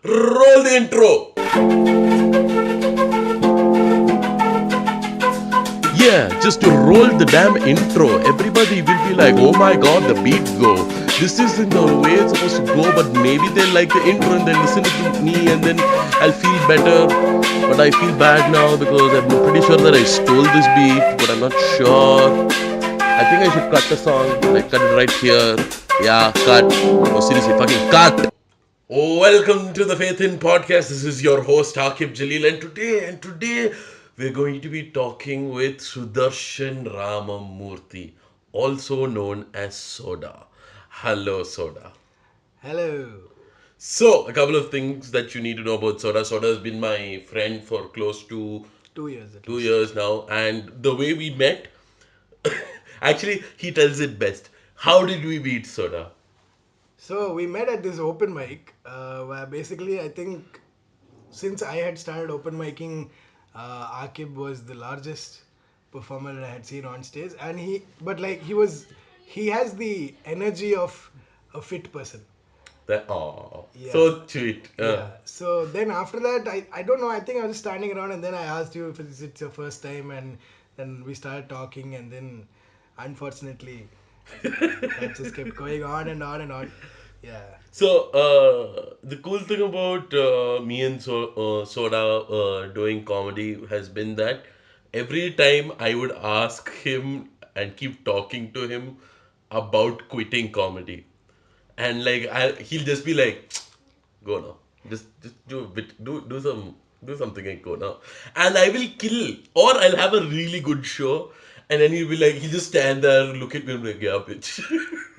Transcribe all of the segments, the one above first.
Roll the intro. Yeah, just to roll the damn intro. Everybody will be like, oh my god, the beat go. This isn't the way it's supposed to go, but maybe they like the intro and they listen to me and then I'll feel better. But I feel bad now because I'm pretty sure that I stole this beat, but I'm not sure. I think I should cut the song. Like, cut it right here. Yeah, cut. Oh, seriously, fucking cut. Welcome to the Faith in Podcast. This is your host Aaquib Jalil, and today we're going to be talking with Sudarsan Ramamurthy, also known as Soda. Hello, Soda. Hello. So, a couple of things that you need to know about Soda. Soda has been my friend for close to 2 years at two least. years now, and the way we met, actually, he tells it best. How did we meet, Soda? So we met at this open mic where basically I think since I had started open micing, Aaquib was the largest performer that I had seen on stage, and he has the energy of a fit person. That oh, Yeah. so sweet. Yeah. So then after that, I don't know. I think I was standing around, and then I asked you if it's your first time, and then we started talking, and then unfortunately, that just kept going on and on and on. Yeah. So the cool thing about me and Soda doing comedy has been that every time I would ask him and keep talking to him about quitting comedy, and he'll just be like, "Go now, just do a bit, do something and go now," and I will kill, or I'll have a really good show, and then he'll just stand there, look at me, and be like, "Yeah, bitch."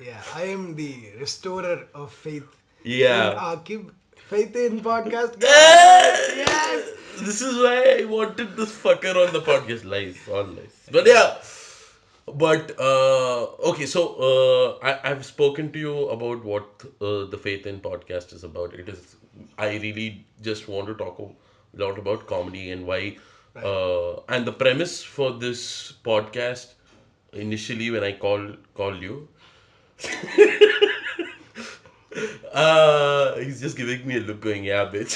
Yeah. I am the restorer of faith in Yeah. Aaquib. Faith in podcast, guys. Eh, Yes. this is why I wanted this fucker on the podcast. Lies, all lies. But yeah, okay. So I've spoken to you about what the Faith in podcast is about. It is I really just want to talk a lot about comedy and why. Right. And the premise for this podcast initially when I called you. He's just giving me a look going, yeah, bitch.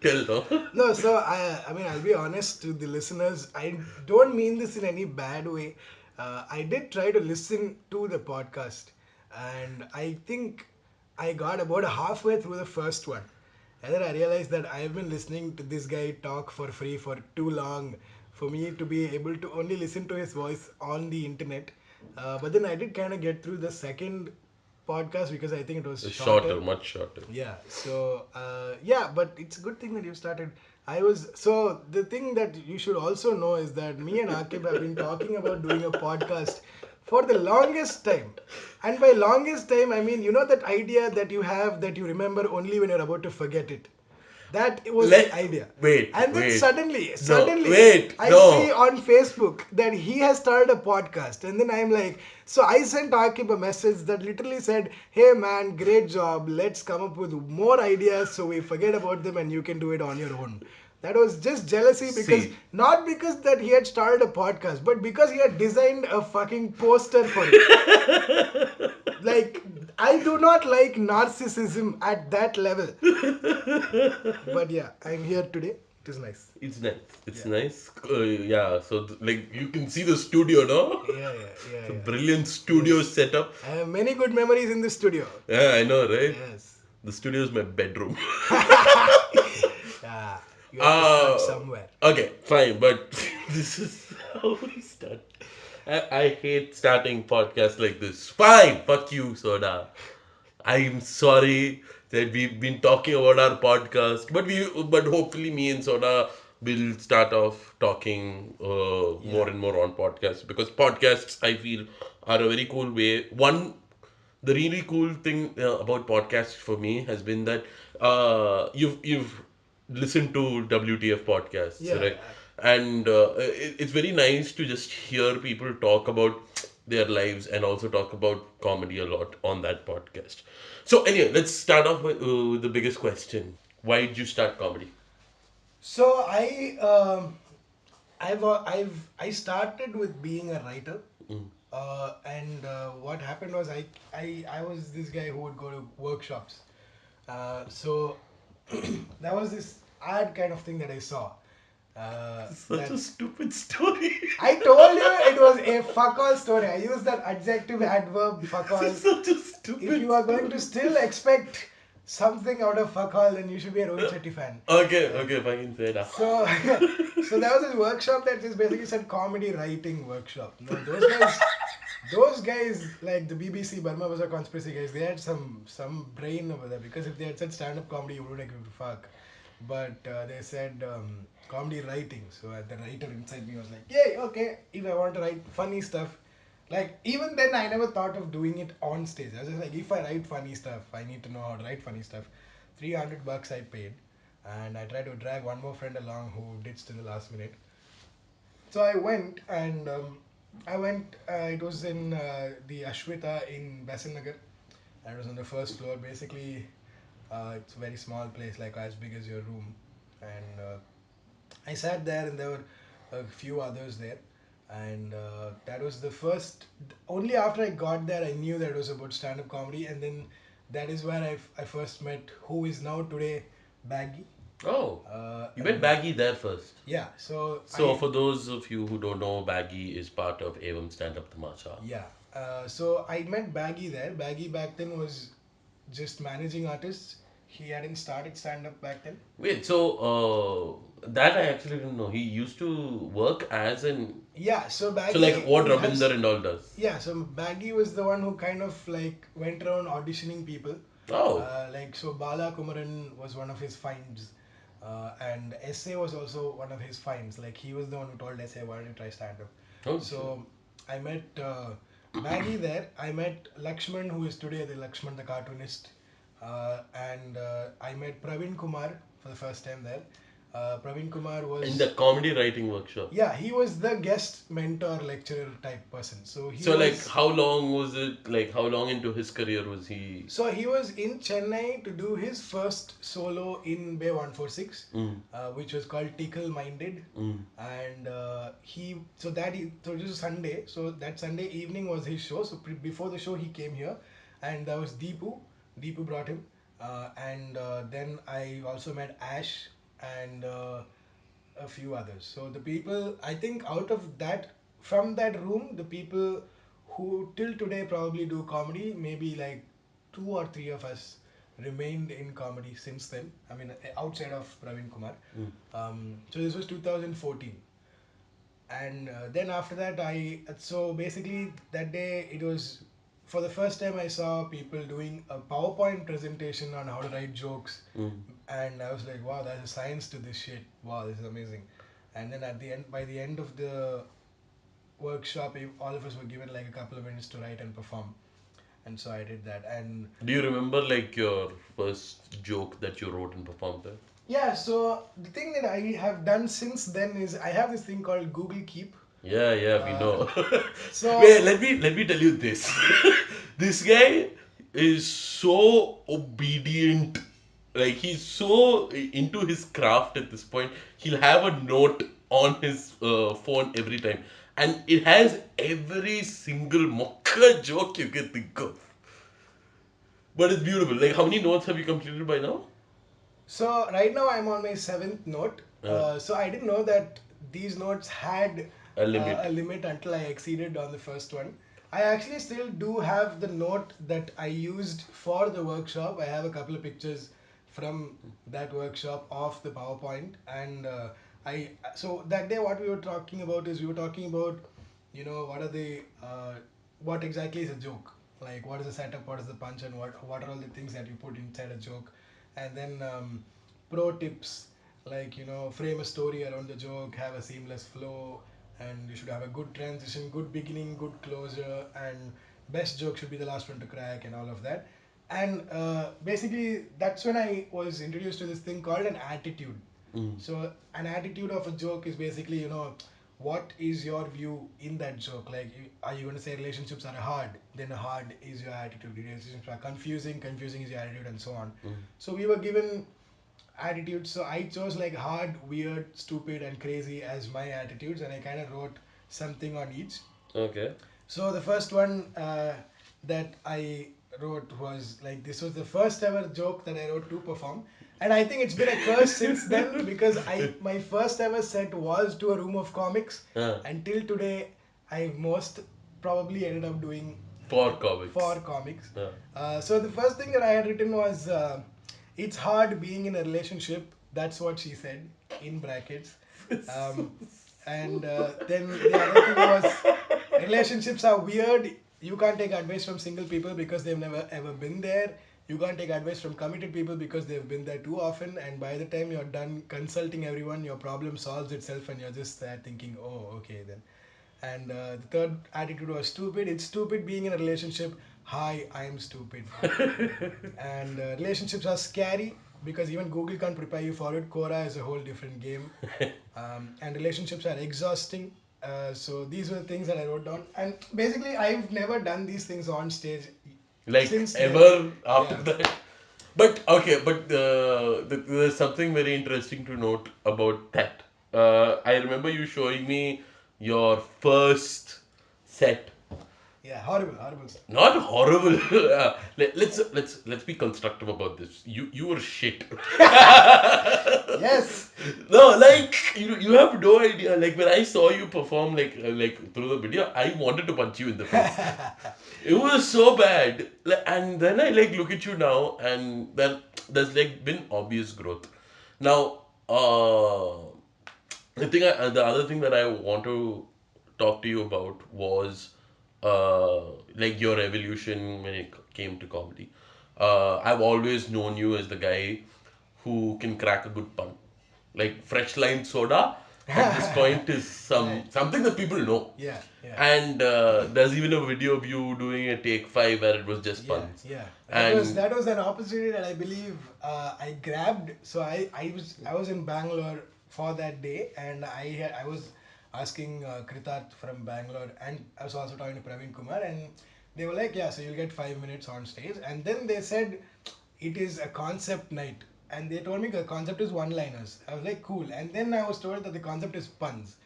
Tell no. No, so I mean, I'll be honest to the listeners. I don't mean this in any bad way. I did try to listen to the podcast, and I think I got about halfway through the first one, and then I realized that I've been listening to this guy talk for free for too long for me to be able to only listen to his voice on the internet. But then I did kind of get through the second podcast because I think it was Shorter, shorter. much shorter. Yeah. So yeah, but it's a good thing that you started. I was so the thing that you should also know is that me and Aaquib have been talking about doing a podcast for the longest time. And by longest time, I mean that idea that you have that you remember only when you're about to forget it. That was the Let idea. wait, And then wait. suddenly, No, suddenly, wait, I see no. on Facebook that he has started a podcast. And then I'm like, so I sent Akib a message that literally said, hey man, great job. Let's come up with more ideas so we forget about them and you can do it on your own. That was just jealousy because See, not because that he had started a podcast, but because he had designed a fucking poster for it. Like, I do not like narcissism at that level. But yeah, I'm here today. It is nice. it's nice. It's Yeah. nice. Yeah, so like you can see the studio, no? Yeah, yeah, yeah, It's a yeah. brilliant studio Yes. setup. I have many good memories in the studio. Yeah, I know, right? Yes. The studio is my bedroom. Yeah. You have to start uh, somewhere. okay, fine, but this is how we start. I hate starting podcasts like this. Fine, fuck you, Soda. I'm sorry that we've been talking about our podcast, but hopefully me and Soda will start off talking Yeah. more and more on podcasts because podcasts I feel are a very cool way. One, the really cool thing about podcasts for me has been that you've listened to WTF podcasts, Yeah, right? yeah. And it's very nice to just hear people talk about their lives and also talk about comedy a lot on that podcast. So anyway, let's start off with the biggest question: why did you start comedy? So I started with being a writer, and what happened was I was this guy who would go to workshops. So there was this ad kind of thing that I saw. Such That a stupid story. I told you it was a fuck all story. I used that adjective adverb fuck all. Such a If stupid you are going to story. still expect something out of fuck all, then you should be a Rohit Shetty fan. Okay, fine, fair enough. So, so there was this workshop that just basically said comedy writing workshop. No, those guys like the BBC Burma Bazaar conspiracy guys, they had some brain over there because if they had said stand up comedy, you wouldn't have given a fuck. But they said comedy writing. So the writer inside me was like, yay, okay, if I want to write funny stuff. Like even then, I never thought of doing it on stage. I was just like, if I write funny stuff, I need to know how to write funny stuff. $300 I paid, and I tried to drag one more friend along who ditched in the last minute. So I went and I went. It was in the Ashwita in Basan Nagar. And it was on the first floor. Basically, it's a very small place, like as big as your room. And I sat there, and there were a few others there. And that was the first. Only after I got there, I knew that it was about stand-up comedy, and then that is where I first met who is now today Baggy. Oh, you met And Baggy there first. yeah, so So, for those of you who don't know, Baggy is part of Evam Stand Up Tamasha. yeah, so I met Baggy there. Baggy back then was just managing artists. He hadn't started stand-up back then. Wait, so that I actually didn't know. He used to work as an. Yeah, so So, like Baggy what has Rabinder and all does. yeah, so Baggy was the one who kind of like went around auditioning people. Oh, Like so, Bala Kumaran was one of his finds, and SA was also one of his finds. Like he was the one who told SA, "Why don't you try stand up?" oh shit. So I met Baggy there. I met Lakshman, who is today the Lakshman, the cartoonist, and I met Praveen Kumar for the first time there. Praveen Kumar In was the comedy writing workshop. yeah, he was the guest mentor lecturer type person. So he So, like, was how long was it? Like, how long into his career was he? so he was in Chennai to do his first solo in Bay 146, Mm, which was called Tickle Minded. mm. And so it was Sunday. So that Sunday evening was his show. So before the show, he came here, and there was Deepu. Deepu brought him, and then I also met Ash and a few others. So the people, I think, out of that, from that room, the people who till today probably do comedy, maybe like two or three of us remained in comedy since then. I mean, outside of Praveen Kumar. Mm. So this was 2014, and then after that, so basically that day it was for the first time I saw people doing a PowerPoint presentation on how to write jokes, Mm. and I was like, wow, there's a science to this shit. Wow, this is amazing. And then at the end, by the end of the workshop, all of us were given like a couple of minutes to write and perform, and so I did that. And Do you remember like your first joke that you wrote and performed there? yeah, so the thing that I have done since then is I have this thing called Google Keep. Yeah, we Uh, know. so Wait, let me tell you this. This guy is so obedient. Like he's so into his craft at this point. He'll have a note on his phone every time, and it has every single mocker joke you can think of. But it's beautiful. Like, how many notes have you completed by now? So right now I'm on my seventh note. Uh, So I didn't know that these notes had a limit. a limit until I exceeded on the first one. I actually still do have the note that I used for the workshop. I have a couple of pictures from that workshop of the PowerPoint, and I so that day what we were talking about is we were talking about what are the what exactly is a joke, like what is the setup, what is the punch, and what are all the things that you put inside a joke, and then pro tips like frame a story around the joke, have a seamless flow, and you should have a good transition, good beginning, good closure, and best joke should be the last one to crack, and all of that. And basically that's when I was introduced to this thing called an attitude. Mm. So an attitude of a joke is basically, what is your view in that joke? Like, are you going to say relationships are hard? Then hard is your attitude. Relationships are confusing. Confusing is your attitude, and so on. Mm. So we were given attitudes. So I chose like hard, weird, stupid, and crazy as my attitudes, and I kind of wrote something on each. Okay. So the first one that I wrote was like, this was the first ever joke that I wrote to perform. And I think it's been a curse since then because my first ever set was to a room of comics. Uh, Until today, I most probably ended up doing for it comics. for comics. Uh, So the first thing that I had written was, it's hard being in a relationship. That's what she said in brackets. Um, and then the other thing was, relationships are weird. You can't take advice from single people because they've never ever been there. You can't take advice from committed people because they've been there too often. And by the time you're done consulting everyone, your problem solves itself and you're just there thinking, oh, okay then. And the third attitude was stupid. It's stupid being in a relationship. Hi, I'm stupid. And relationships are scary because even Google can't prepare you for it. Quora is a whole different game. And relationships are exhausting. So these were the things that I wrote down. And basically, I've never done these things on stage like since then. ever after Yeah. that. But okay, but there's something very interesting to note about that. I remember you showing me your first set. Yeah, horrible, horrible stuff. Not horrible. Let's be constructive about this. You were shit. Yes. No, like you have no idea. Like when I saw you perform like through the video, I wanted to punch you in the face. It was so bad. And then I like look at you now, and then there's like been obvious growth. Now, the other thing that I want to talk to you about was like your evolution when it came to comedy. I've always known you as the guy who can crack a good pun. Like fresh lime soda at this point is Right. something that people know. Yeah, yeah. And there's even a video of you doing a take five where it was just Yeah, puns. yeah. And That was an opportunity that I believe I grabbed. So I was in Bangalore for that day, and I was asking Kritarth from Bangalore, and I was also talking to Praveen Kumar, and they were like, yeah, so you'll get 5 minutes on stage, and then they said it is a concept night, and they told me the concept is one-liners. I was like, cool, and then I was told that the concept is puns.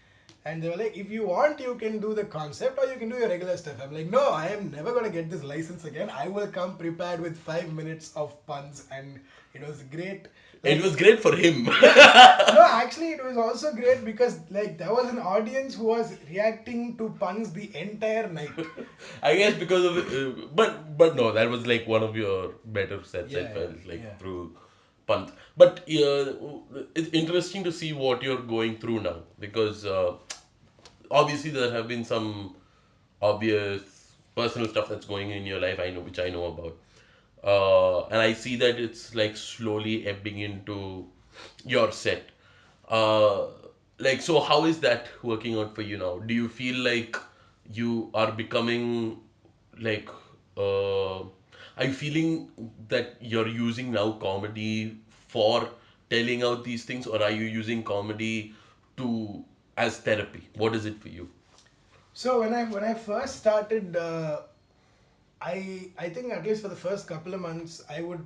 And they were like, if you want, you can do the concept or you can do your regular stuff. I'm like, no, I am never going to get this license again. I will come prepared with 5 minutes of puns. And it was great. it was great for him. No, actually, it was also great because like there was an audience who was reacting to puns the entire night. I guess because of but no, that was like one of your better sets. I Yeah, felt like yeah. through punt. But it's interesting to see what you're going through now because obviously there have been some obvious personal stuff that's going in your life. I know, which I know about, and I see that it's like slowly ebbing into your set. Uh, like, so how is that working out for you now? Do you feel like you are becoming like, are you feeling that you're using now comedy for telling out these things, or are you using comedy to as therapy? What is it for you? So when I first started, I think at least for the first couple of months, I would,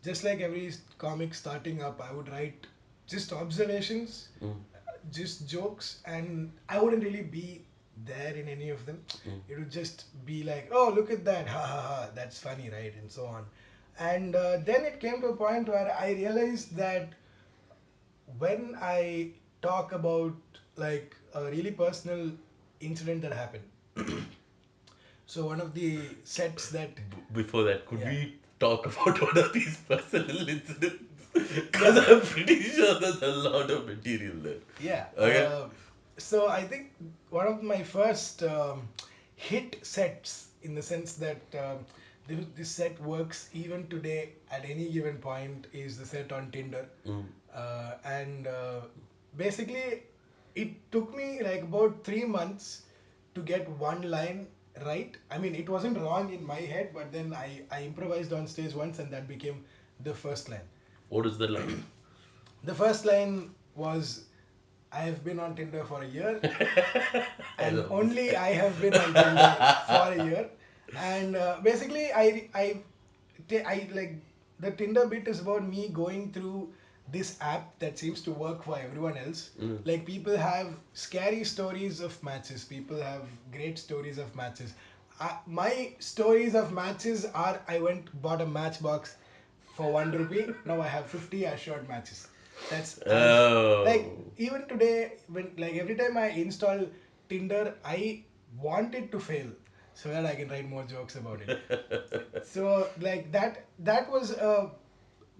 just like every comic starting up, I would write just observations, just jokes, and I wouldn't really be there in any of them. It would just be like, oh, look at that, ha ha ha, that's funny, right, and so on. And then it came to a point where I realized that when I talk about like a really personal incident that happened. So one of the sets that, Before that, could yeah, we talk about one of these personal incidents? Because I'm pretty sure there's a lot of material there. yeah. Okay? So I think one of my first hit sets, in the sense that this set works even today at any given point, is the set on Tinder. And basically, it took me like about 3 months to get one line right. I mean, it wasn't wrong in my head, but then I improvised on stage once, and that became the first line. What is the line? The first line was, I have been on Tinder for a year, I and love this only guy. I have been on Tinder for a year. And basically, I like, the Tinder bit is about me going through this app that seems to work for everyone else. Like, people have scary stories of matches, people have great stories of matches. my stories of matches are I went bought a matchbox for 1 rupee. Now I have 50 assured matches. That's as like Oh. even today when like every time I install Tinder, I want it to fail so that I can write more jokes about it. So like that was a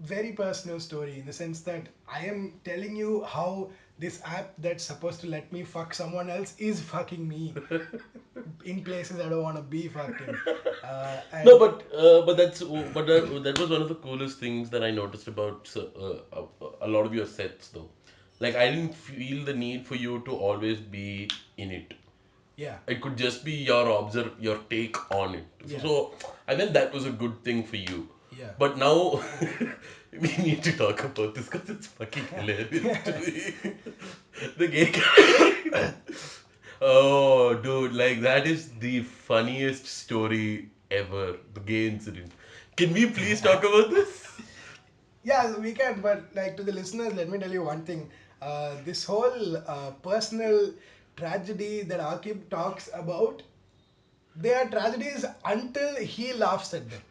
very personal story in the sense that I am telling you how this app that's supposed to let me fuck someone else is fucking me in places I don't want to be fucked in. No, And but that was one of the coolest things that I noticed about a lot of your sets though. Like I didn't feel the need for you to always be in it. yeah, It could just be your take on it. yeah, So I think that was a good thing for you. yeah. But now we need to talk about this because it's fucking hilarious to me. The gay guy. Oh, dude, like that is the funniest story ever. The gay incident. Can we please talk about this? Yeah, so we can, but like to the listeners, let me tell you one thing. This whole personal tragedy that Aaquib talks about, they are tragedies until he laughs at them.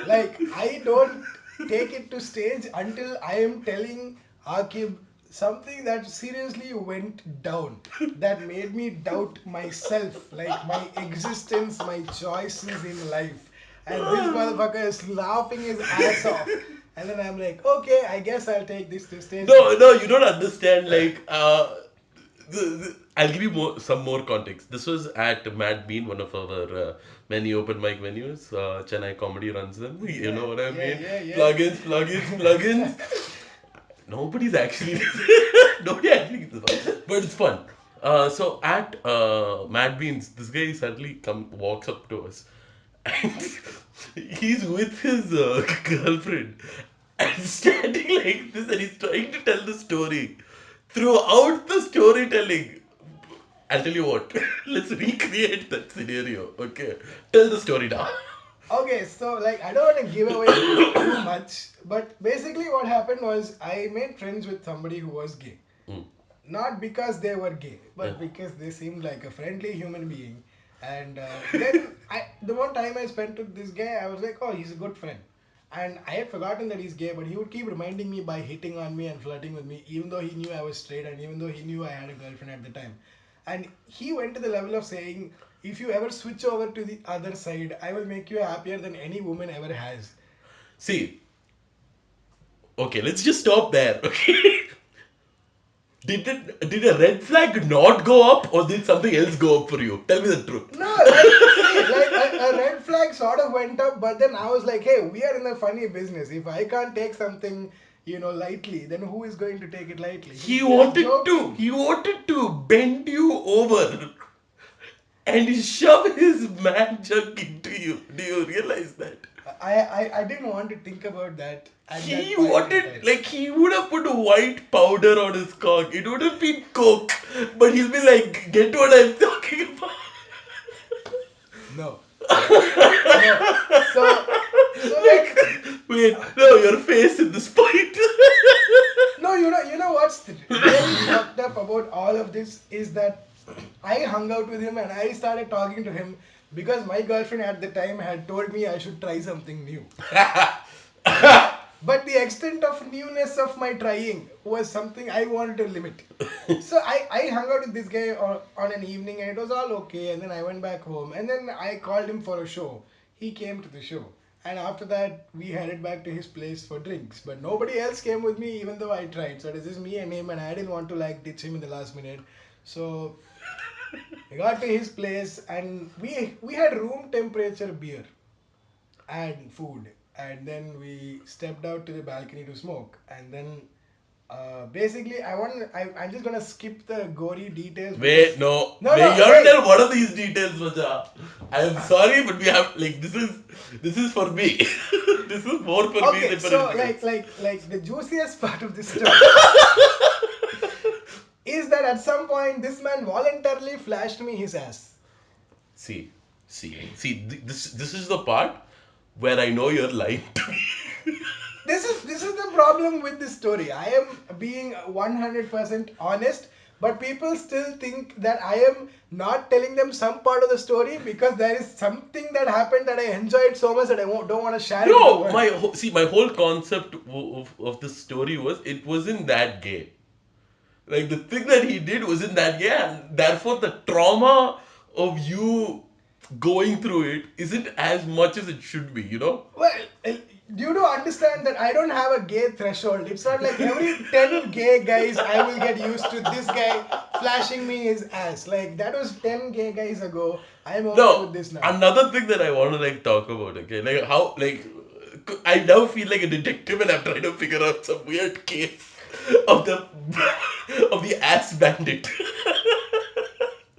Like I don't take it to stage until I am telling Akib something that seriously went down, that made me doubt myself, like my existence, my choices in life. And this motherfucker is laughing his ass off. And then I'm like, okay, I guess I'll take this to stage. No, no, you don't understand. Like, I'll give you some more context. This was at Mad Bean, one of our many open mic venues. Chennai Comedy runs them. You Yeah, know what I yeah, mean? yeah, yeah. Plugins, plugins, plugins. Nobody's actually nobody actually gets this one. But it's fun. So at Mad Beans, this guy suddenly walks up to us, and he's with his girlfriend, and standing like this, and he's trying to tell the story. Throughout the storytelling, I'll tell you what. Let's recreate that scenario. Okay, tell the story now. Okay, so like I don't want to give away too much, but basically what happened was I made friends with somebody who was gay. Mm. Not because they were gay, Yeah. but because they seemed like a friendly human being. And then the one time I spent with this guy, I was like, oh, he's a good friend. And I had forgotten that he's gay, but he would keep reminding me by hitting on me and flirting with me, even though he knew I was straight and even though he knew I had a girlfriend at the time. And he went to the level of saying, if you ever switch over to the other side, I will make you happier than any woman ever has. See, okay, let's just stop there. Okay. Did a red flag not go up or did something else go up for you? Tell me the truth. No, like, see, like a red flag sort of went up, but then I was like, hey, we are in a funny business. If I can't take something, lightly, then who is going to take it lightly? He There's wanted jokes. to he wanted to bend you over and he shoved his man jug into you. Do you realize that? I didn't want to think about that at that He point in wanted, time. like, he would have put white powder on his cock. It would have been coke. But he'll be like, get what I'm talking about. No. No. So like, Wait, no, your face in this point. no, you know what's really fucked up about all of this is that I hung out with him and I started talking to him because my girlfriend at the time had told me I should try something new. But the extent of newness of my trying was something I wanted to limit. So I hung out with this guy on an evening and it was all okay. And then I went back home and then I called him for a show. He came to the show. And after that, we headed back to his place for drinks. But nobody else came with me even though I tried. So it was just me and him and I didn't want to like ditch him in the last minute. So we got to his place and we had room temperature beer and food, and then we stepped out to the balcony to smoke, and then basically I'm just gonna skip the gory details Wait, because no. no Wait, no you have to hey tell one of these details, Macha. I am sorry, but we have, like, this is for me. This is more for me okay, than for so anything else. like the juiciest part of this story is that at some point this man voluntarily flashed me his ass. See, this is the part where I know you're lying to me. This is the problem with this story. I am being 100% honest but people still think that I am not telling them some part of the story because there is something that happened that I enjoyed so much that I don't want to share it with the No, world. my whole concept of the story was it wasn't that gay. Like the thing that he did wasn't that gay, and therefore the trauma of you going through it isn't as much as it should be. You know? Well, you do understand that I don't have a gay threshold. It's not like every 10 gay guys I will get used to this guy flashing me his ass. Like, that was 10 gay guys ago. I'm okay with No, this now. another thing that I want to like talk about. Okay, like how like I now feel like a detective and I'm trying to figure out some weird case of the of the ass bandit.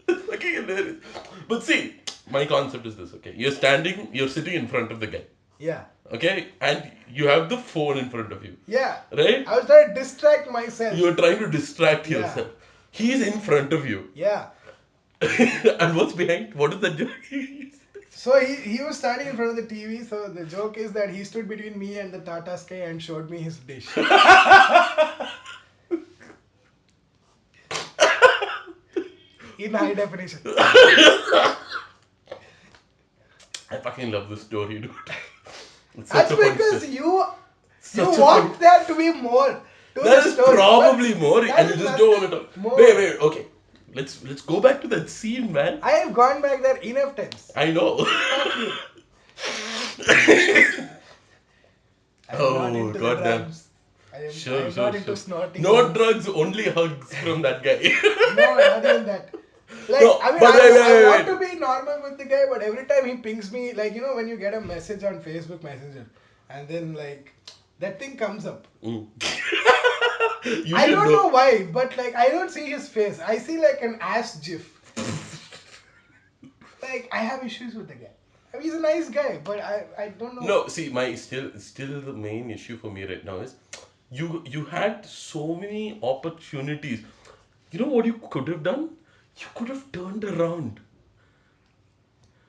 It's fucking hilarious. But see, my concept is this. Okay, you're sitting in front of the guy. Yeah. Okay, and you have the phone in front of you, Yeah. right? I was trying to distract myself. You're trying to distract Yeah. yourself. He's in front of you, Yeah. and what's behind? What is that joke? So he was standing in front of the TV. So the joke is that he stood between me and the Tata Sky and showed me his dish. In high definition. I fucking love this story, dude. It's That's such a fun because story. you Such a want fun- there to be more. To There the is story, probably but more, there and you is just don't want to nothing talk. more. Wait, okay. Let's go back to that scene, man. I have gone back there enough times. I know. Fuck you. I am Oh, not into the goddamn. drugs. I am Sure. not into snorting. No things. drugs, only hugs from that guy. No, not even that. Like, No, I mean, but I wait. want to be normal with the guy, but every time he pings me, like, you know, when you get a message on Facebook Messenger, and then, like, that thing comes up. Mm. I don't know why, but, like, I don't see his face. I see, like, an ass gif. Like, I have issues with the guy. I mean, he's a nice guy, but I don't know. No, see, my still the main issue for me right now is you had so many opportunities. You know what you could have done? You could have turned around.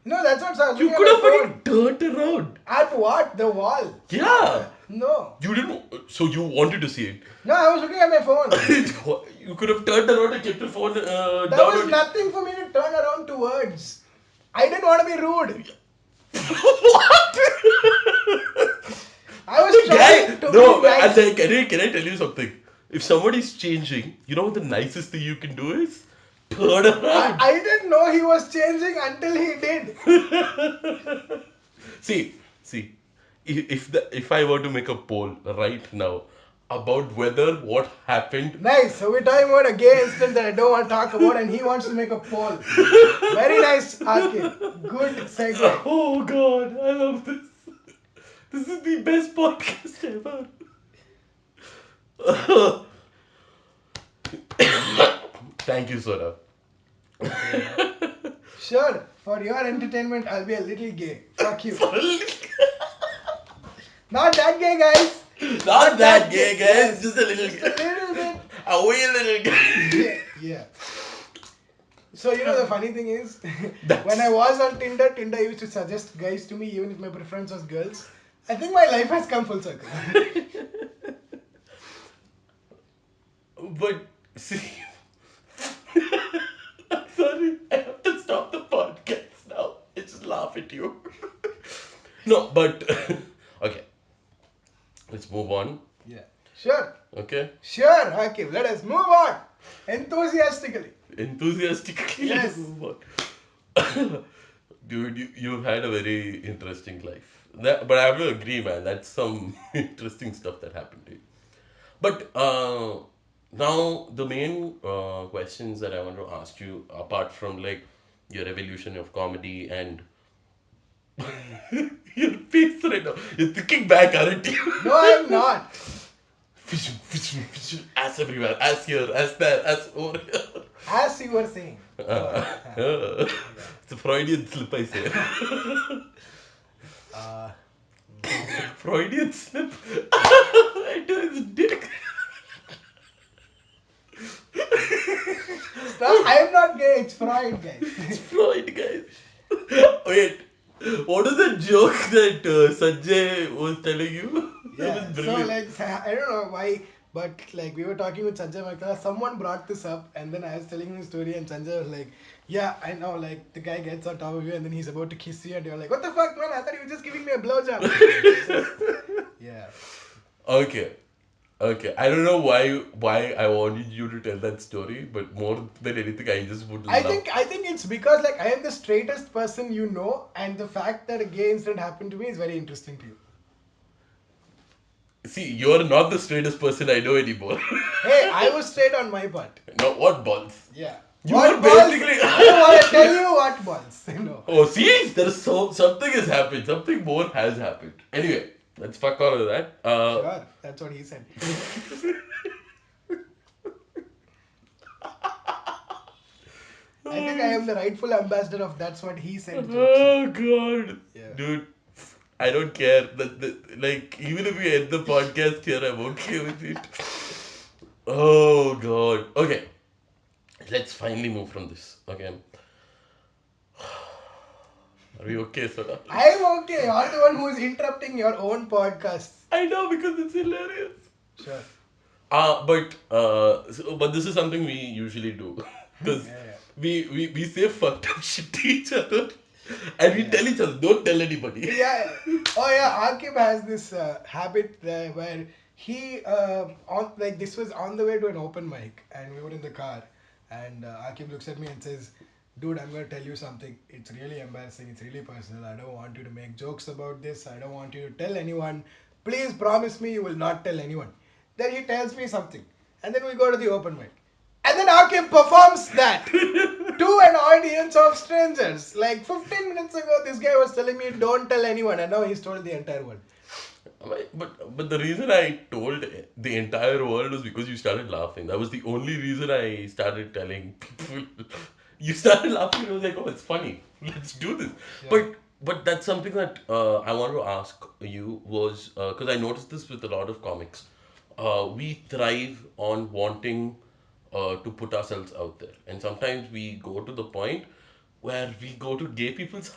No, that's not so. I was You looking could at have my fucking phone. turned around. At what? The wall? Yeah. No. You didn't. So you wanted to see it. No, I was looking at my phone. You could have turned around and kept your phone There down. was nothing for me to turn around towards. I didn't want to be rude. What? I was trying to No, be nice. and can I tell you something? If somebody's changing, you know what the nicest thing you can do is? Turn around. I didn't know he was changing until he did. See, if I were to make a poll right now about whether what happened. Nice. So we're talking about a gay incident that I don't want to talk about, and he wants to make a poll. Very nice, Aaquib. Good segue. Oh God, I love this. This is the best podcast ever. Thank you, Soda. Sure, for your entertainment, I'll be a little gay. Fuck you. Not that gay, guys. Not that gay, guys. Just a little. Just a little bit. A wee little guy. Yeah. So, you know, the funny thing is, when I was on Tinder used to suggest guys to me, even if my preference was girls. I think my life has come full circle. But, see. I'm sorry. I have to stop the podcast now. I just laugh at you. No, but. Okay. Let's move on. Yeah. Sure. Okay? Sure, Aaquib. Let us move on. Enthusiastically. Enthusiastically, Yes. let's move on. Dude, you've had a very interesting life. But I have to agree, man. That's some interesting stuff that happened to you. But now the main questions that I want to ask you, apart from like your evolution of comedy and your face right now, you're thinking back, aren't you? No, I'm not. Ass everywhere, ass here, ass there, ass over here. As you were saying. It's a Freudian slip, I say. Freudian slip. I do his dick. I am not gay, it's Freud, guys. It's Freud, guys. Wait, what is the joke that Sanjay was telling you? That Yeah, was so brilliant. like, I don't know why But like we were talking with Sanjay Makala, someone brought this up, and then I was telling him the story, and Sanjay was like, "Yeah, I know. Like the guy gets on top of you, and then he's about to kiss you, and you're like, what the fuck, man? I thought you were just giving me a blowjob." Yeah. Okay. Okay. I don't know why I wanted you to tell that story, but more than anything, I just would love. I think it's because like I am the straightest person you know, and the fact that a gay incident happened to me is very interesting to you. See, you're not the straightest person I know anymore. Hey, I was straight on my part. No, what balls? Yeah. You What were balls? basically. I don't want to tell you what balls. No. Oh, see, there's something has happened. Something more has happened. Anyway, let's fuck all of that. Sure, that's what he said. I think I am the rightful ambassador of that's what he said. Jokes. Oh god, Yeah. dude, I don't care. Like even if we end the podcast here, I'm okay with it. Oh god. Okay, let's finally move from this. Okay, are we okay, Soda? I'm okay. You're the one who is interrupting your own podcast. I know because it's hilarious. Sure. But this is something we usually do because Yeah. we say fucked up shit to each other and we tell each other, don't tell anybody. Yeah. Oh yeah. Aaquib has this habit where he on like this was on the way to an open mic, and we were in the car, and Aaquib looks at me and says, "Dude, I'm gonna tell you something. It's really embarrassing. It's really personal. I don't want you to make jokes about this. I don't want you to tell anyone. Please promise me you will not tell anyone." Then he tells me something, and then we go to the open mic. And then Aaquib performs that to an audience of strangers. Like 15 minutes ago, this guy was telling me, don't tell anyone, and now he's told the entire world. But the reason I told the entire world was because you started laughing. That was the only reason I started telling people. You started laughing. I was like, oh, it's funny. Let's do this. Yeah. But that's something that I wanted to ask you was because I noticed this with a lot of comics. We thrive on wanting to put ourselves out there, and sometimes we go to the point where we go to gay people's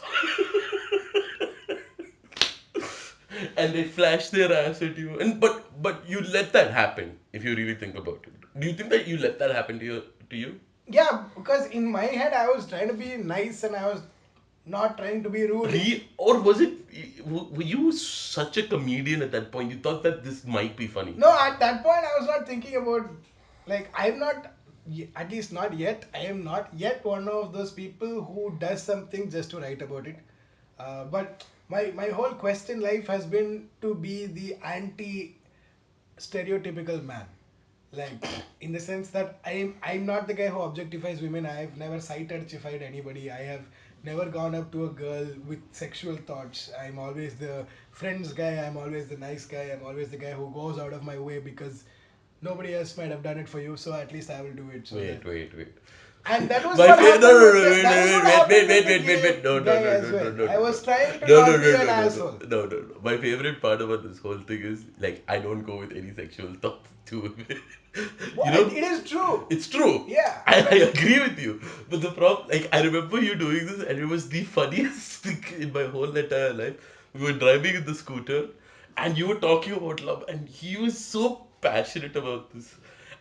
and they flash their ass at you, and but you let that happen if you really think about it. Do you think that you let that happen to you? Yeah, because in my head, I was trying to be nice and I was not trying to be rude. Or was it? Were you such a comedian at that point? You thought that this might be funny. No, at that point, I was not thinking about, like, I'm not, at least not yet, I am not yet one of those people who does something just to write about it. But my whole quest in life has been to be the anti stereotypical man. Like in the sense that I'm not the guy who objectifies women. I've never sighted anybody. I have never gone up to a girl with sexual thoughts. I'm always the friends guy. I'm always the nice guy. I'm always the guy who goes out of my way because nobody else might have done it for you. So at least I will do it. So Wait. and that was My what fa- happened. no, no, with no, the- wait, that was what wait, happened wait, with wait, the wait, gay wait, no, guy no, as no, well. no, no, I was trying to no, not no, be no, an no, asshole. no. My favorite part about this whole thing is like I don't go with any sexual thoughts to women. Well, You know, it is true. it's true. Yeah. I agree with you. But the problem, like, I remember you doing this, and it was the funniest thing in my whole entire life. We were driving in the scooter, and you were talking about love, and he was so passionate about this.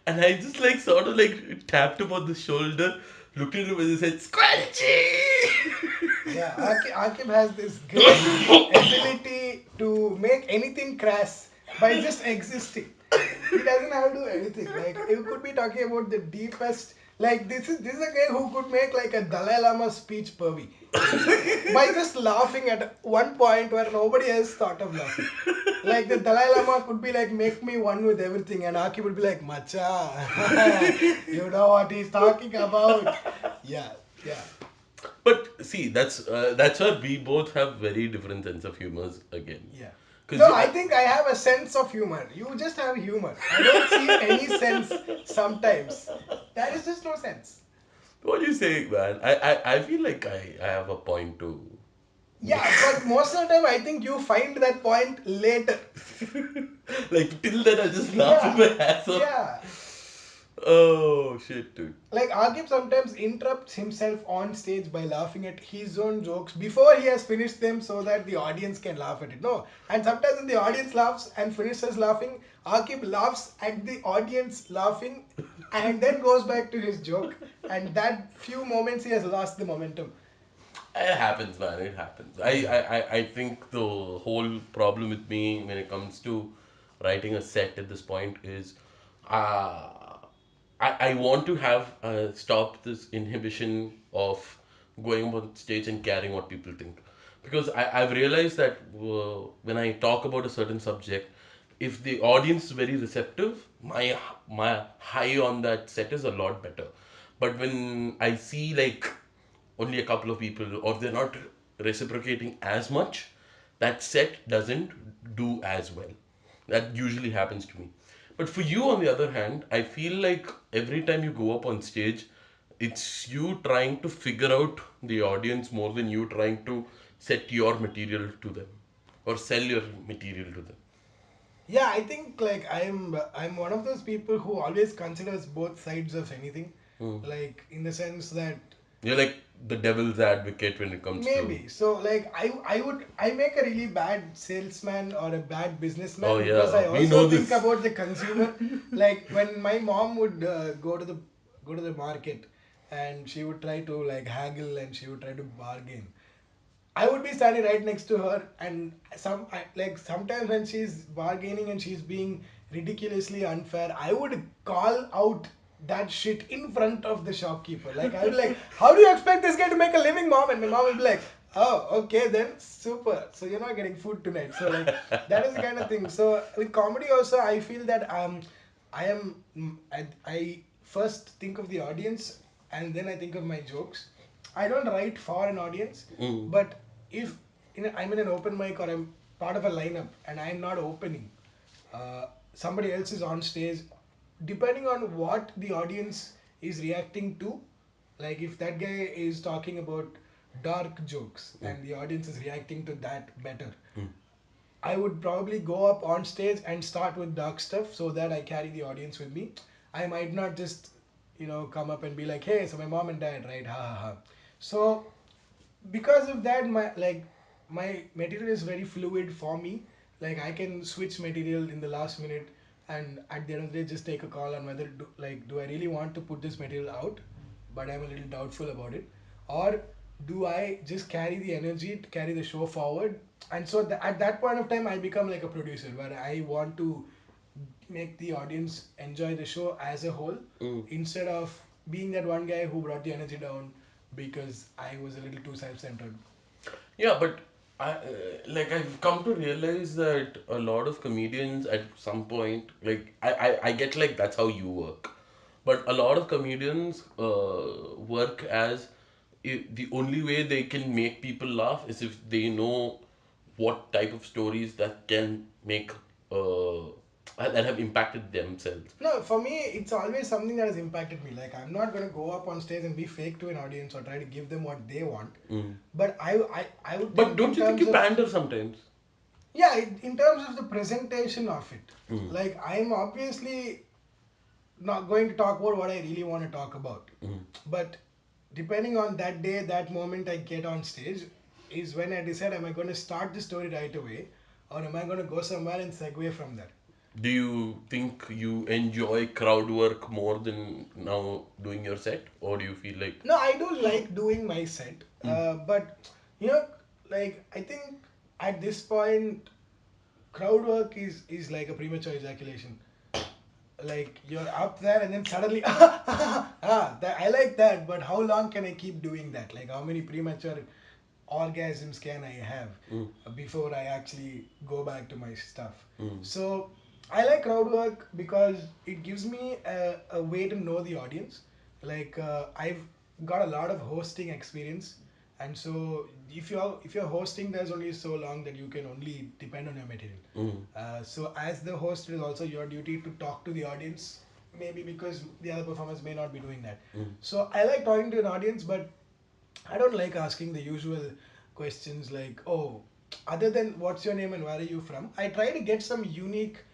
And I just, like, sort of, like, tapped him on the shoulder, looked at him, and said, Squelchy! Yeah, Aaquib has this great ability to make anything crass by just existing. He doesn't have to do anything. Like you could be talking about the deepest. Like this is a guy who could make like a Dalai Lama speech pervy by just laughing at one point where nobody else thought of laughing. Like the Dalai Lama could be like, make me one with everything, and Aaquib would be like, Macha, you know what he's talking about. Yeah, yeah. But see, that's why we both have very different sense of humors again. Yeah. 'Cause No, I think I have a sense of humor. You just have humor. I don't see any sense sometimes. There is just no sense. what do you say, man? I feel like I have a point to. Yeah, but most of the time I think you find that point later. Like till then I just laugh Yeah. my ass off. Yeah. Oh shit, dude. Like Aaquib sometimes interrupts himself on stage by laughing at his own jokes before he has finished them so that the audience can laugh at it. No. And sometimes when the audience laughs and finishes laughing, Aaquib laughs at the audience laughing and then goes back to his joke. And that few moments he has lost the momentum. It happens, man. It happens. I think the whole problem with me when it comes to writing a set at this point is, uh, I want to have stop this inhibition of going on stage and caring what people think. Because I've realized that when I talk about a certain subject, if the audience is very receptive, my high on that set is a lot better. But when I see like only a couple of people or they're not reciprocating as much, that set doesn't do as well. That usually happens to me. But for you, on the other hand, I feel like every time you go up on stage, it's you trying to figure out the audience more than you trying to set your material to them or sell your material to them. Yeah, I think like I'm one of those people who always considers both sides of anything. Like in the sense that You're like the devil's advocate when it comes to. maybe. So like I make a really bad salesman or a bad Oh businessman because yeah, I we also know think this. about the consumer. Like when my mom would go to the market and she would try to like haggle and she would try to bargain. I would be standing right next to her, and like sometimes when she's bargaining and she's being ridiculously unfair, I would call out that shit in front of the shopkeeper. Like I'd be like, "How do you expect this guy to make a living, mom?" And my mom would be like, "Oh, okay then, super. So you're not getting food tonight." So like that is the kind of thing. So with comedy also, I feel that I first think of the audience and then I think of my jokes. I don't write for an audience, Mm. but if I'm in an open mic or I'm part of a lineup and I'm not opening, somebody else is on stage, depending on what the audience is reacting to, like if that guy is talking about dark jokes and the audience is reacting to that better, I would probably go up on stage and start with dark stuff so that I carry the audience with me. I might not just, come up and be like, hey, so my mom and dad, right? Ha ha ha. So because of that, my material is very fluid for me. Like I can switch material in the last minute, and at the end of the day, just take a call on whether do I really want to put this material out, but I'm a little doubtful about it, or do I just carry the energy to carry the show forward? And so at that point of time, I become like a producer where I want to make the audience enjoy the show as a whole Mm. instead of being that one guy who brought the energy down because I was a little too self-centered. Yeah, but like I've come to realize that a lot of comedians at some point, like I get like that's how you work, but a lot of comedians work as the only way they can make people laugh is if they know what type of stories that can make that have impacted themselves. No, for me, it's always something that has impacted me. Like, I'm not gonna go up on stage and be fake to an audience or try to give them what they want. Mm. But I would But think don't in you think terms you of, pander sometimes? yeah, in terms of the presentation of it. Mm. Like, I'm obviously not going to talk about what I really want to talk about. Mm. But depending on that day, that moment I get on stage is when I decide, am I going to start the story right away or am I going to go somewhere and segue from there? Do you think you enjoy crowd work more than now doing your set, or do you feel like? No, I do like doing my set, Mm. but you know, like I think at this point, crowd work is like a premature ejaculation. Like you're up there and then suddenly, I like that, but how long can I keep doing that? Like how many premature orgasms can I have Mm. before I actually go back to my stuff? Mm. So I like crowd work because it gives me a way to know the audience. Like I've got a lot of hosting experience, and so if you're hosting, there's only so long that you can only depend on your material. Mm. So as the host, it is also your duty to talk to the audience, maybe because the other performers may not be doing that. Mm. So I like talking to an audience, but I don't like asking the usual questions like, oh, other than what's your name and where are you from? I try to get some unique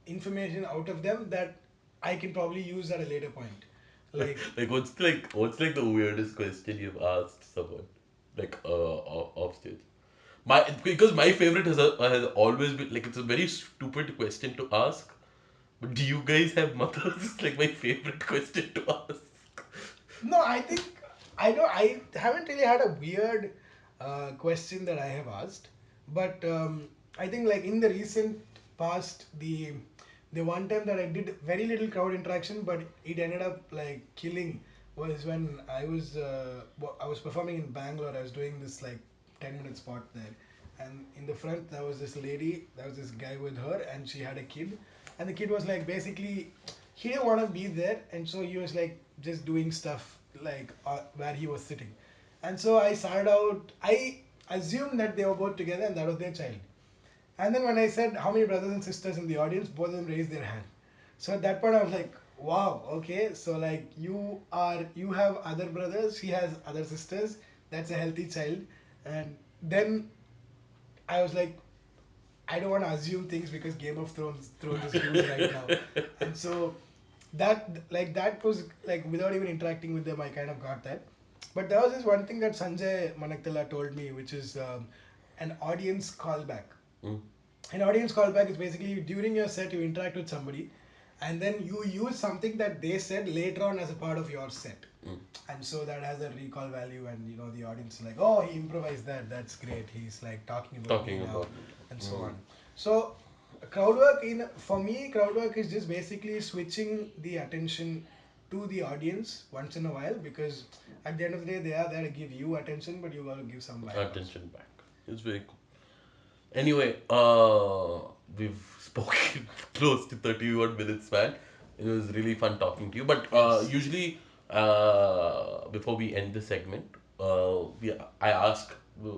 information out of them that I can probably use at a later point. Like, what's like the weirdest question you've asked someone, like off stage? My because my favorite has always been like it's a very stupid question to ask. But do you guys have mothers? It's like my favorite question to ask. no, I think I don't. I haven't really had a weird question that I have asked, but I think like in the recent past, the one time that I did very little crowd interaction, but it ended up like killing was when I was performing in Bangalore. I was doing this like 10-minute spot there, and in the front there was this lady, there was this guy with her, and she had a kid, and the kid was like basically he didn't want to be there, and so he was like just doing stuff like where he was sitting, and so I started out. I assumed that they were both together and that was their child. And then when I said how many brothers and sisters in the audience, both of them raised their hand. So at that point I was like, wow, okay, so like you have other brothers, she has other sisters. That's a healthy child. And then I was like, I don't want to assume things because Game of Thrones is huge right now, and so that was like without even interacting with them, I kind of got that. But there was this one thing that Sanjay Manaktala told me, which is an audience callback. Mm, An audience callback is basically during your set you interact with somebody, and then you use something that they said later on as a part of your set, mm, and so that has a recall value, and the audience is like, oh, he improvised that, that's great, he's like talking about me talking now, about it. and so Mm. on. So crowd work, in for me, crowd work is just basically switching the attention to the audience once in a while, because at the end of the day they are there to give you attention, but you got to give some back also. Attention back. It's very cool. Anyway, we've spoken close to 31 minutes, man. It was really fun talking to you. But Yes. usually, before we end the segment, I ask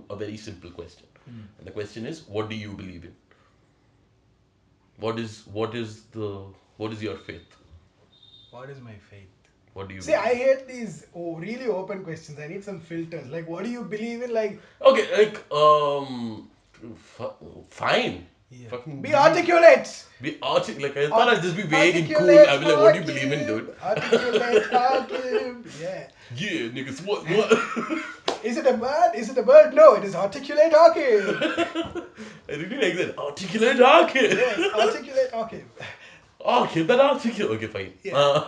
a very simple question, Hmm. and the question is, what do you believe in? What is your faith? What is my faith? What do you See, I believe hate these really open questions. I need some filters. Like, what do you believe in? Like, in? Okay, like fine. yeah. Fucking Be believe. articulate. Be like I thought I'd just be vague and cool. Articulate, I'd be like, what do you believe in, Aaquib. dude? Articulate, Aaquib. Yeah. Yeah, niggas, what? Is it a bird? Is it a bird? No, it is articulate, Aaquib. I really like that. Articulate, okay. Yes, articulate, Aaquib. Okay, that articulate. Okay, fine. Yeah.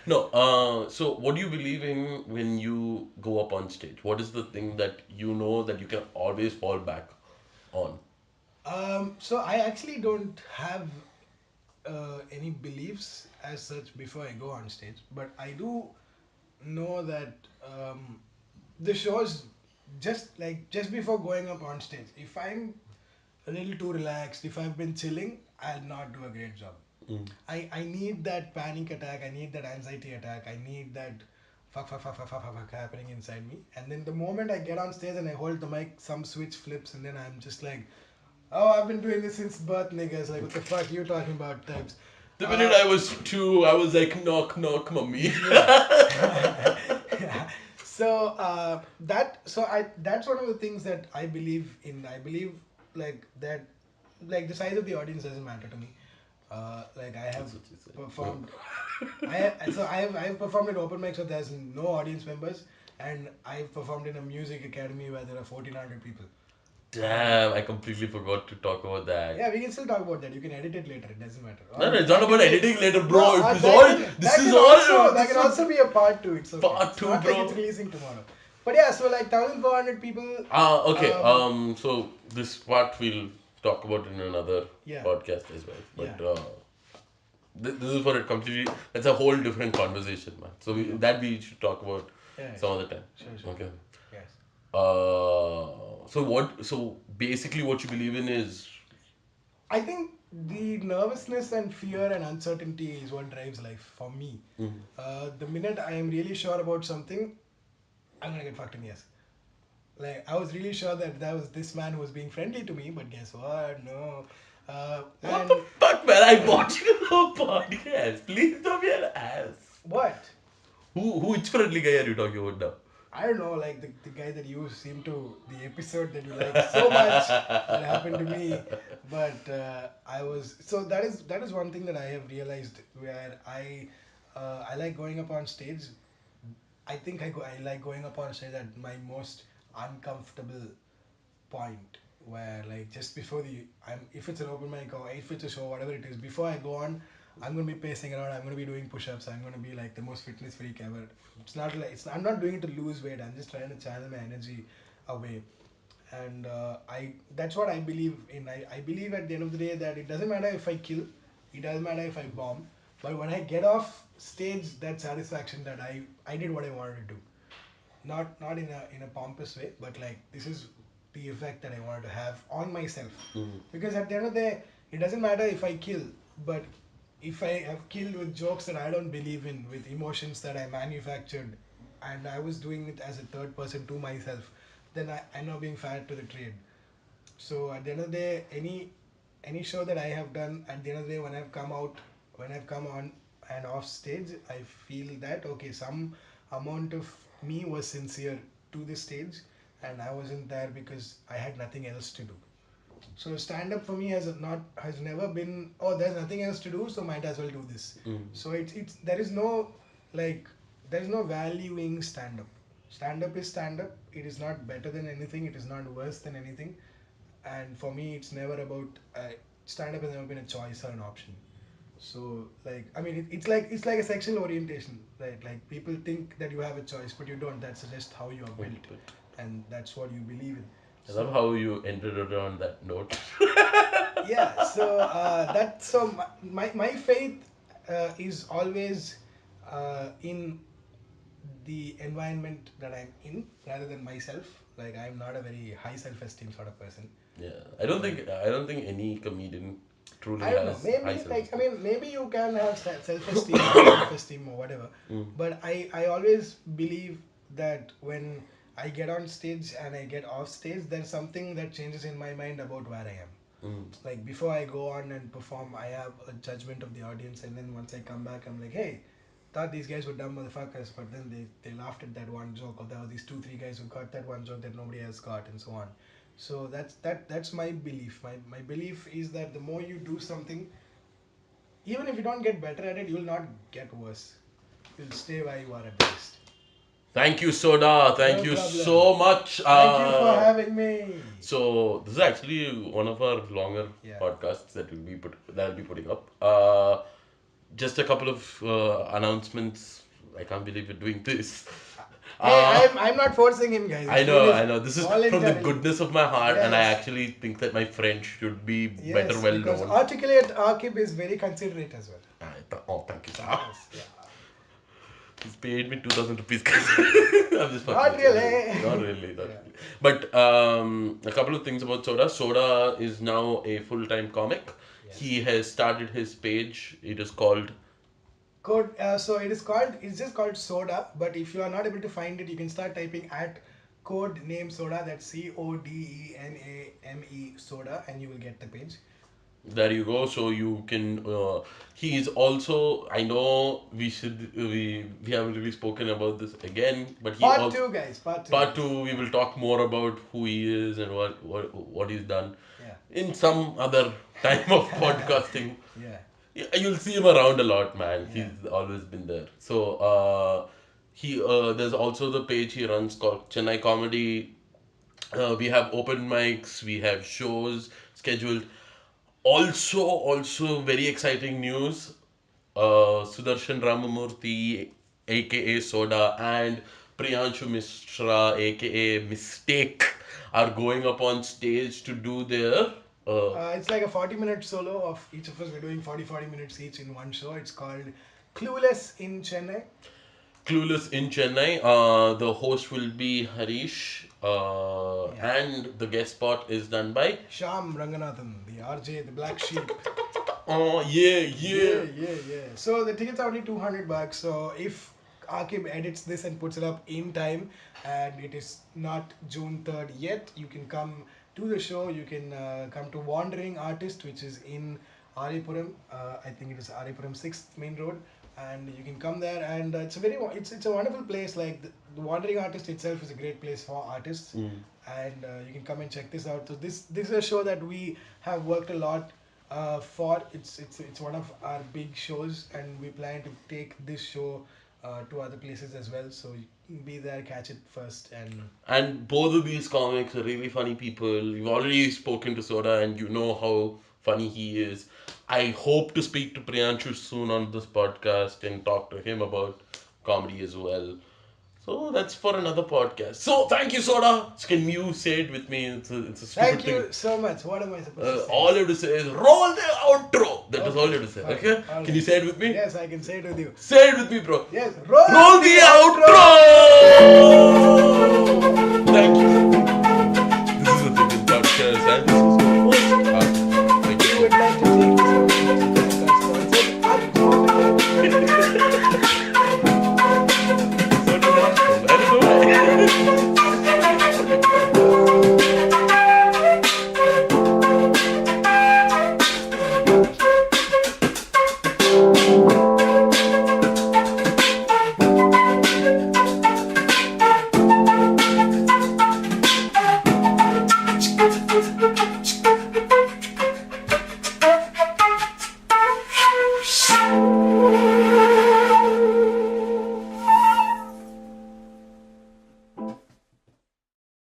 No, so what do you believe in when you go up on stage? What is the thing that you know that you can always fall back on? So I actually don't have any beliefs as such before I go on stage, but I do know that the shows, just before going up on stage, if I'm a little too relaxed, if I've been chilling, I'll not do a great job. Mm. I need that panic attack, I need that anxiety attack, I need that fuck happening inside me. And then the moment I get on stage and I hold the mic, some switch flips, and then I'm just like, oh, I've been doing this since birth, niggas. Like, what the fuck you talking about types. The minute I was 2, I was like, knock, knock, mommy. Yeah. So that's one of the things that I believe in. I believe like that, like the size of the audience doesn't matter to me. Like I have That's what you said. performed. I've performed at open mics where there's no audience members, and I've performed in a music academy where there are 1,400 people. Damn, I completely forgot to talk about that. Yeah, we can still talk about that. You can edit it later. It doesn't matter. No, Or no, it's not that about can be, editing later, bro. no, It is all. This that is can all. also that This can is also be a part two. It's okay. part It's 2, not bro. like it's releasing tomorrow. But yeah, so like 1,400 people. Okay. Um, So this part we'll talk about in another yeah, podcast as well. yeah, But this is for a completely. That's a whole different conversation, man. So that we should talk about yeah. some other time. Sure. Okay. Yes. So what? So basically, what you believe in is. I think the nervousness and fear and uncertainty is what drives life for me. Mhm. The minute I am really sure about something, I'm gonna get fucked in the ass. Like I was really sure that that was this man who was being friendly to me, but guess what? No. What And the fuck, man? I bought you a podcast. Please don't be an ass. what? Which friendly guy are you talking about now? I don't know, like the guy that you seem to, the episode that you like so much that happened to me. But I was, so that is one thing that I have realized where I like going up on stage. I think I like going up on stage at my most uncomfortable point where like just before the I'm if it's an open mic or if it's a show, whatever it is, before I go on, I'm gonna be pacing around, I'm gonna be doing push-ups, I'm gonna be like the most fitness freak ever. It's not like I'm not doing it to lose weight, I'm just trying to channel my energy away. And I that's what I believe in. I believe at the end of the day that it doesn't matter if I kill, it doesn't matter if I bomb, but when I get off stage, that satisfaction that I did what I wanted to do, not in a pompous way, but like this is the effect that I wanted to have on myself. Because at the end of the day, it doesn't matter if I kill, but if I have killed with jokes that I don't believe in, with emotions that I manufactured, and I was doing it as a third person to myself, then I'm not being fair to the trade. So at the end of the day, any show that I have done, at the end of the day, when I've come on and off stage, I feel that okay, some amount of me was sincere to the stage, and I wasn't there because I had nothing else to do. So stand up for me has never been, oh, there's nothing else to do, so might as well do this. So it's there is no like there is no valuing stand up. Stand up is stand up. It is not better than anything. It is not worse than anything. And for me, it's never about stand up has never been a choice or an option. So like I mean it's like a sexual orientation, right? Like people think that you have a choice, but you don't. That's just how you are built, and that's what you believe in. I love So how you ended it on that note. yeah, so that so my faith is always in the environment that I'm in rather than myself. Like I'm not a very high self-esteem sort of person. Yeah, But I don't think any comedian truly I don't know. has high Maybe like I self-esteem. mean maybe you can have self-esteem, high self-esteem or whatever. But I always believe that when I get on stage and I get off stage, there's something that changes in my mind about where I am. Like before I go on and perform, I have a judgment of the audience, and then once I come back, I'm like, hey, thought these guys were dumb motherfuckers, but then they laughed at that one joke, or there were these two three guys who got that one joke that nobody else got, and so on. So that's my belief. My belief is that the more you do something, even if you don't get better at it, you'll not get worse. You'll stay where you are at best. Thank you, Soda. Thank No you problem. so much. Thank you for having me. So this is actually one of our longer Yeah. podcasts that will be putting up. Just a couple of announcements. I can't believe we're doing this. Hey, Uh, I'm not forcing him, guys. It's doing his I know. This is from the voluntarily. goodness of my heart, and I Yes. actually think that my French should be better Yes, well because known. articulate Aaquib is very considerate as well. Oh, thank you, sir. Yes, yeah. He's paid me 2,000 rupees. I'm just fucking Not with you. really. Not really, not Yeah. really. But a couple of things about Soda. Soda is now a full-time comic. Yes. He has started his page. It is called. Code. So it's just called Soda. But if you are not able to find it, you can start typing at code name Soda. That's CODENAME Soda, and you will get the page. There you go. So you can. He is also. I know we haven't really spoken about this again, but he Part also two, guys. Part two. part two we will talk more about who he is and what he's done Yeah. in some other time of podcasting. Yeah. Yeah, you'll see him around a lot, man. Yeah. He's always been there. So he there's also the page he runs called Chennai Comedy. We have open mics, we have shows scheduled. Also very exciting news. Sudarsan Ramamurthy, aka Soda, and Priyanshu Mishra, aka Mistake, are going up on stage to do their It's like a 40-minute solo of each of us. We're doing 40 minutes each in one show. It's called Clueless in Chennai. Clueless in Chennai. The host will be Harish, Yeah. and the guest spot is done by. Sham Ranganathan, the RJ, the black sheep. Oh Yeah. So the tickets are only 200 bucks. So if Aaquib edits this and puts it up in time, and it is not June 3rd yet, you can come to the show. You can come to Wandering Artist, which is in Aripuram. I think it is Aripuram 6th Main Road, and you can come there. And it's a wonderful place. Like the Wandering Artist itself is a great place for artists, and you can come and check this out. So this is a show that we have worked a lot for. It's one of our big shows, and we plan to take this show to other places as well. So you can be there, catch it first, And both of these comics are really funny people. You've already spoken to Soda and you know how funny he is. I hope to speak to Priyanshu soon on this podcast and talk to him about comedy as well. So that's for another podcast. So thank you, Soda. Can you say it with me? It's a stupid thank thing. you so much. What am I supposed to say? All you have to say is roll the outro. That is all you have to say. Fine. Okay? All Can you say it with me? Yes, I can say it with you. Say it with me, bro. Yes, Roll the outro! Thank you. This is a Ticket Podcast and this is your host, Aaquib. Thank We you. would like to take this opportunity to thank